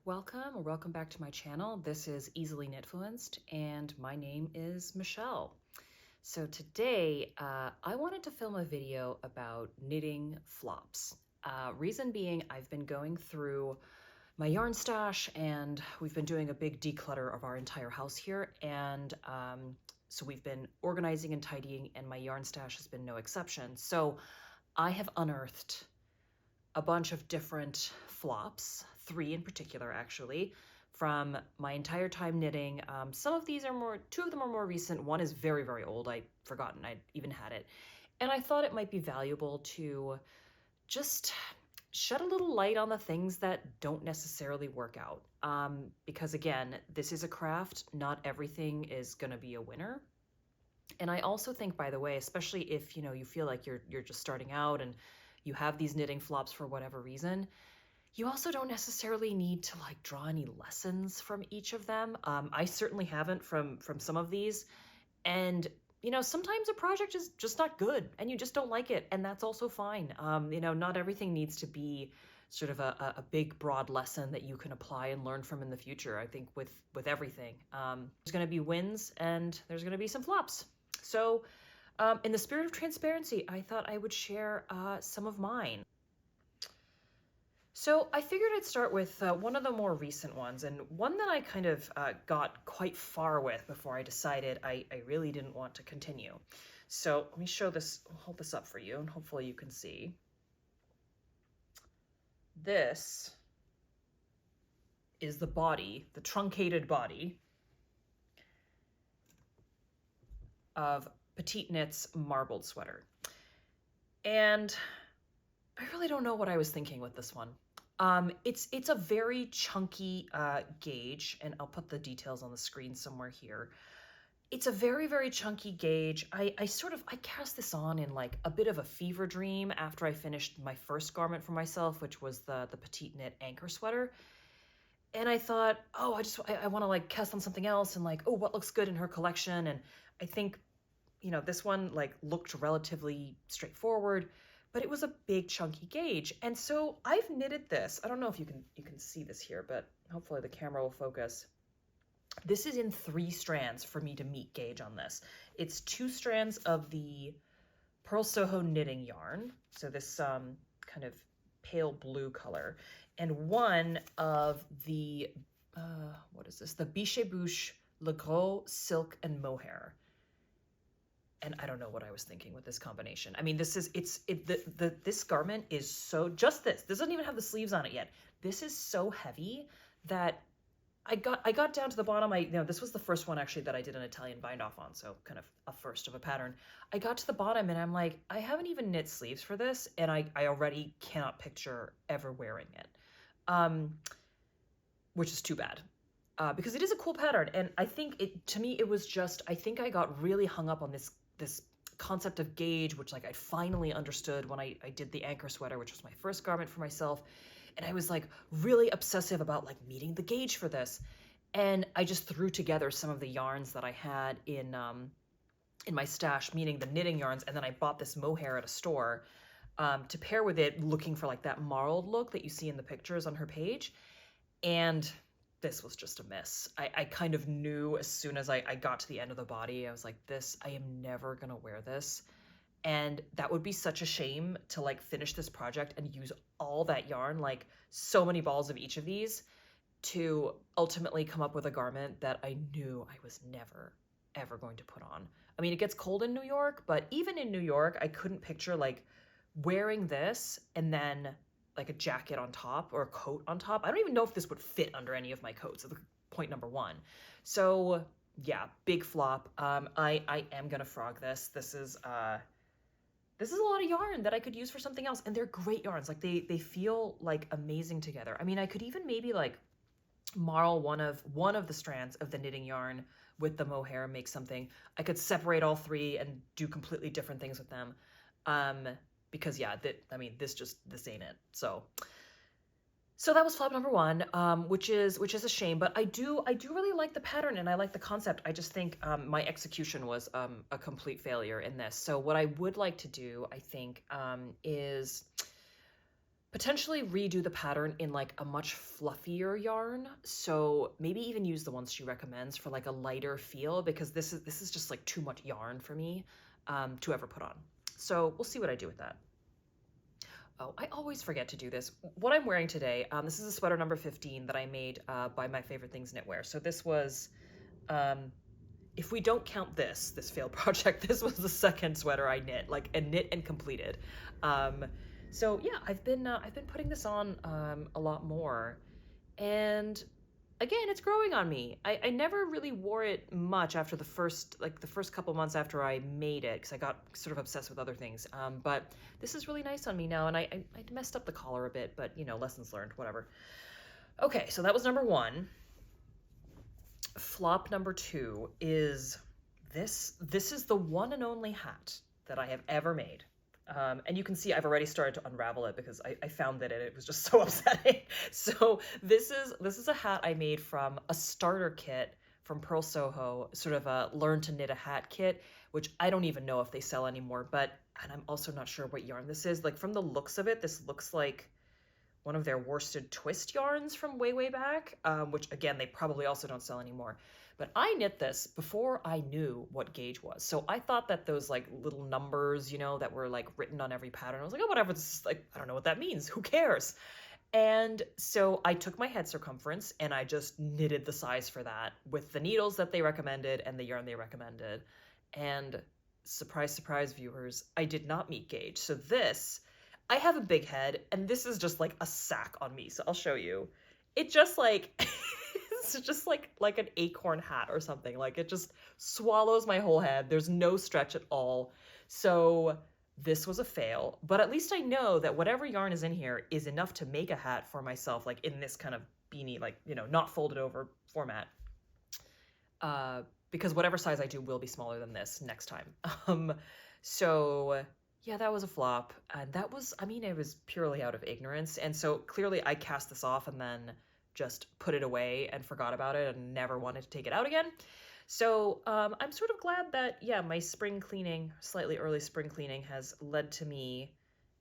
welcome or welcome back to my channel. This is Easily Knitfluenced and my name is Michelle. So today I wanted to film a video about knitting flops. Reason being, I've been going through my yarn stash and we've been doing a big declutter of our entire house here, and so we've been organizing and tidying, and my yarn stash has been no exception. So I have unearthed a bunch of different flops, 3 in particular actually, from my entire time knitting. Some of these are 2 of them are more recent. One is very, very old. I'd forgotten I even had it. And I thought it might be valuable to just shed a little light on the things that don't necessarily work out. Because again, this is a craft. Not everything is gonna be a winner. And I also think, by the way, especially if you feel like you're just starting out and you have these knitting flops for whatever reason, you also don't necessarily need to like draw any lessons from each of them. I certainly haven't from some of these. And sometimes a project is just not good and you just don't like it, and that's also fine. Not everything needs to be sort of a big broad lesson that you can apply and learn from in the future. I think with everything, there's going to be wins and there's going to be some flops. So in the spirit of transparency, I thought I would share some of mine. So I figured I'd start with one of the more recent ones, and one that I kind of got quite far with before I decided I really didn't want to continue. So let me show this, hold this up for you, and hopefully you can see. This is the body, the truncated body of Petite Knit's marbled sweater. And I really don't know what I was thinking with this one. It's a very chunky gauge, and I'll put the details on the screen somewhere here. It's a very, very chunky gauge. I cast this on in like a bit of a fever dream after I finished my first garment for myself, which was the Petite Knit anchor sweater. And I thought, oh, I want to like cast on something else, and like, oh, what looks good in her collection? And I think, this one like looked relatively straightforward, but it was a big chunky gauge. And so I've knitted this. I don't know if you can see this here, but hopefully the camera will focus. This is in 3 strands for me to meet gauge on this. It's 2 strands of the Pearl Soho knitting yarn, so this kind of pale blue color, and 1 of the what is this? The Biche Bouche Le Gros silk and mohair. And I don't know what I was thinking with this combination. I mean, this garment is so, just this doesn't even have the sleeves on it yet. This is so heavy that I got down to the bottom. This was the first one actually that I did an Italian bind off on, so kind of a first of a pattern. I got to the bottom and I'm like, I haven't even knit sleeves for this, and I already cannot picture ever wearing it, which is too bad. Because it is a cool pattern, and I think to me it was just, I think I got really hung up on this concept of gauge, which like I finally understood when I did the anchor sweater, which was my first garment for myself. And I was like really obsessive about like meeting the gauge for this. And I just threw together some of the yarns that I had in my stash, meaning the knitting yarns. And then I bought this mohair at a store to pair with it, looking for like that marled look that you see in the pictures on her page. And this was just a miss. I kind of knew as soon as I got to the end of the body, I was like, I am never gonna wear this. And that would be such a shame to like finish this project and use all that yarn, like so many balls of each of these, to ultimately come up with a garment that I knew I was never, ever going to put on. I mean, it gets cold in New York, but even in New York, I couldn't picture like wearing this and then like a jacket on top or a coat on top. I don't even know if this would fit under any of my coats. That's point number 1. So yeah, big flop. I am gonna frog this. This is a lot of yarn that I could use for something else, and they're great yarns. Like they feel like amazing together. I mean, I could even maybe like marl one of the strands of the knitting yarn with the mohair, make something. I could separate all 3 and do completely different things with them. Because yeah, this ain't it. So that was flop number 1, which is a shame. But I do really like the pattern and I like the concept. I just think my execution was a complete failure in this. So what I would like to do, I think, is potentially redo the pattern in like a much fluffier yarn. So maybe even use the ones she recommends for like a lighter feel, because this is just like too much yarn for me to ever put on. So we'll see what I do with that. Oh, I always forget to do this. What I'm wearing today, this is a sweater number 15 that I made by My Favorite Things Knitwear. So this was, if we don't count this failed project, this was the second sweater I knit, like a knit and completed. So yeah, I've been putting this on a lot more, and again, it's growing on me. I never really wore it much after the first couple months after I made it, because I got sort of obsessed with other things. But this is really nice on me now, and I messed up the collar a bit, but you know, lessons learned, whatever. Okay, so that was number 1. Flop number 2 is this. This is the one and only hat that I have ever made. And you can see I've already started to unravel it because I found that it was just so upsetting. So this is a hat I made from a starter kit from Pearl Soho, sort of a learn to knit a hat kit, which I don't even know if they sell anymore, and I'm also not sure what yarn this is. Like, from the looks of it, this looks like one of their worsted twist yarns from way back, which again, they probably also don't sell anymore. But I knit this before I knew what gauge was. So I thought that those like little numbers, you know, that were like written on every pattern, I was like, oh, whatever, this is like, I don't know what that means. Who cares? And so I took my head circumference and I just knitted the size for that with the needles that they recommended and the yarn they recommended. And surprise, surprise, viewers, I did not meet gauge. So this, I have a big head, and this is just like a sack on me. So I'll show you. It just like, it's just like an acorn hat or something. Like, it just swallows my whole head. There's no stretch at all. So this was a fail, but at least I know that whatever yarn is in here is enough to make a hat for myself, like in this kind of beanie, like, you know, not folded over format. Because whatever size I do will be smaller than this next time. So yeah, that was a flop. And that was, I mean, it was purely out of ignorance. And so clearly I cast this off and then just put it away and forgot about it and never wanted to take it out again. So I'm sort of glad that, yeah, my spring cleaning, slightly early spring cleaning, has led to me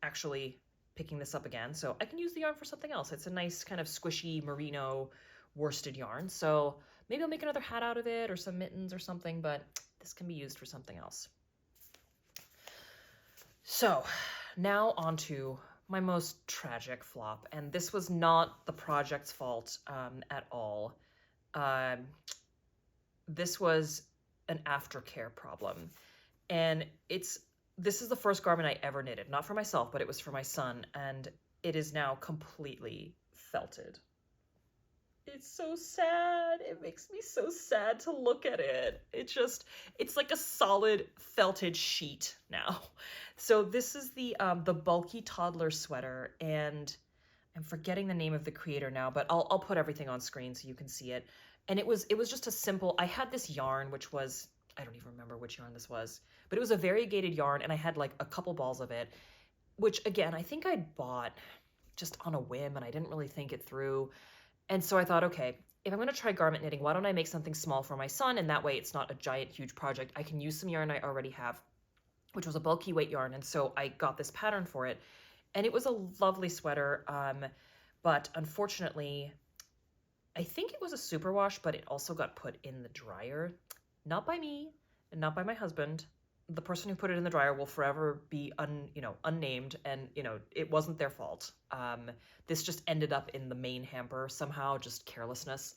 actually picking this up again. So I can use the yarn for something else. It's a nice kind of squishy merino worsted yarn. So maybe I'll make another hat out of it or some mittens or something, but this can be used for something else. So now on to my most tragic flop. And this was not the project's fault at all. This was an aftercare problem. And this is the first garment I ever knitted, not for myself, but it was for my son. And it is now completely felted. It's so sad. It makes me so sad to look at it. It's like a solid felted sheet now. So this is the bulky toddler sweater, and I'm forgetting the name of the creator now, but I'll put everything on screen so you can see it. And it was just a simple, I had this yarn, which was, I don't even remember which yarn this was, but it was a variegated yarn, and I had like a couple balls of it, which again, I think I'd bought just on a whim, and I didn't really think it through. And so I thought, okay, if I'm going to try garment knitting, why don't I make something small for my son? And that way it's not a giant, huge project. I can use some yarn I already have, which was a bulky weight yarn. And so I got this pattern for it. And it was a lovely sweater. But unfortunately, I think it was a superwash, but it also got put in the dryer. Not by me and not by my husband. The person who put it in the dryer will forever be unnamed, and it wasn't their fault. This just ended up in the main hamper somehow, just carelessness.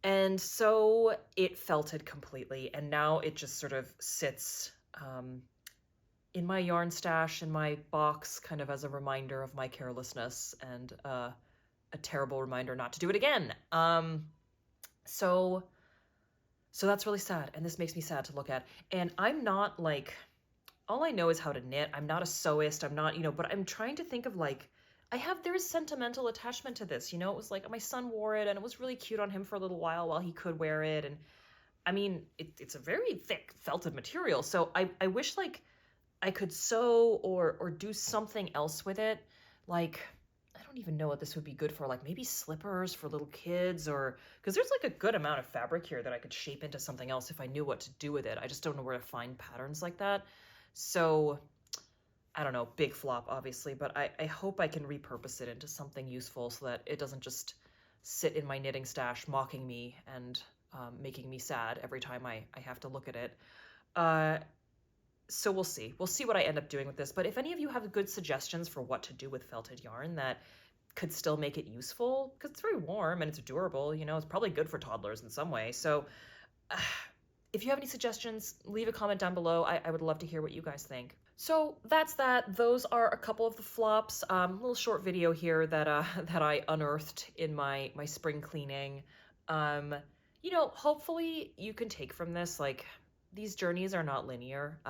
And so it felted completely, and now it just sort of sits in my yarn stash, in my box, kind of as a reminder of my carelessness, and a terrible reminder not to do it again. So that's really sad, and this makes me sad to look at. And I'm not like, all I know is how to knit. I'm not a sewist. I'm not, but I'm trying to think of like, there is sentimental attachment to this. It was like my son wore it, and it was really cute on him for a little while he could wear it. And I mean, it's a very thick felted material. So I wish like I could sew or do something else with it. Like, I don't even know what this would be good for, like maybe slippers for little kids, or because there's like a good amount of fabric here that I could shape into something else if I knew what to do with it. I just don't know where to find patterns like that. So I don't know, big flop, obviously, but I hope I can repurpose it into something useful so that it doesn't just sit in my knitting stash mocking me and making me sad every time I have to look at it. Uh, so we'll see. We'll see what I end up doing with this. But if any of you have good suggestions for what to do with felted yarn that could still make it useful, because it's very warm and it's durable, you know, it's probably good for toddlers in some way. So if you have any suggestions, leave a comment down below. I would love to hear what you guys think. So that's that. Those are a couple of the flops. A little short video here that that I unearthed in my spring cleaning. You know, hopefully you can take from this, like, these journeys are not linear.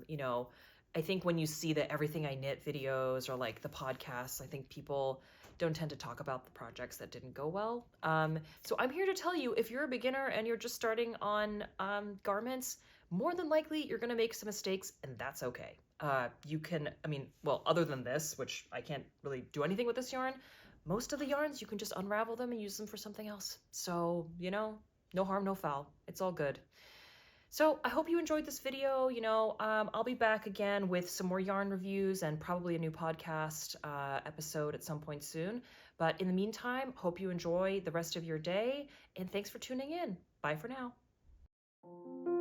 You know, I think when you see the Everything I Knit videos or like the podcasts, I think people don't tend to talk about the projects that didn't go well. So I'm here to tell you, if you're a beginner and you're just starting on garments, more than likely you're going to make some mistakes, and that's okay. You can, I mean, well, other than this, which I can't really do anything with this yarn, most of the yarns you can just unravel them and use them for something else. So, you know, no harm, no foul. It's all good. So I hope you enjoyed this video. You know, I'll be back again with some more yarn reviews and probably a new podcast episode at some point soon. But in the meantime, hope you enjoy the rest of your day, and thanks for tuning in. Bye for now.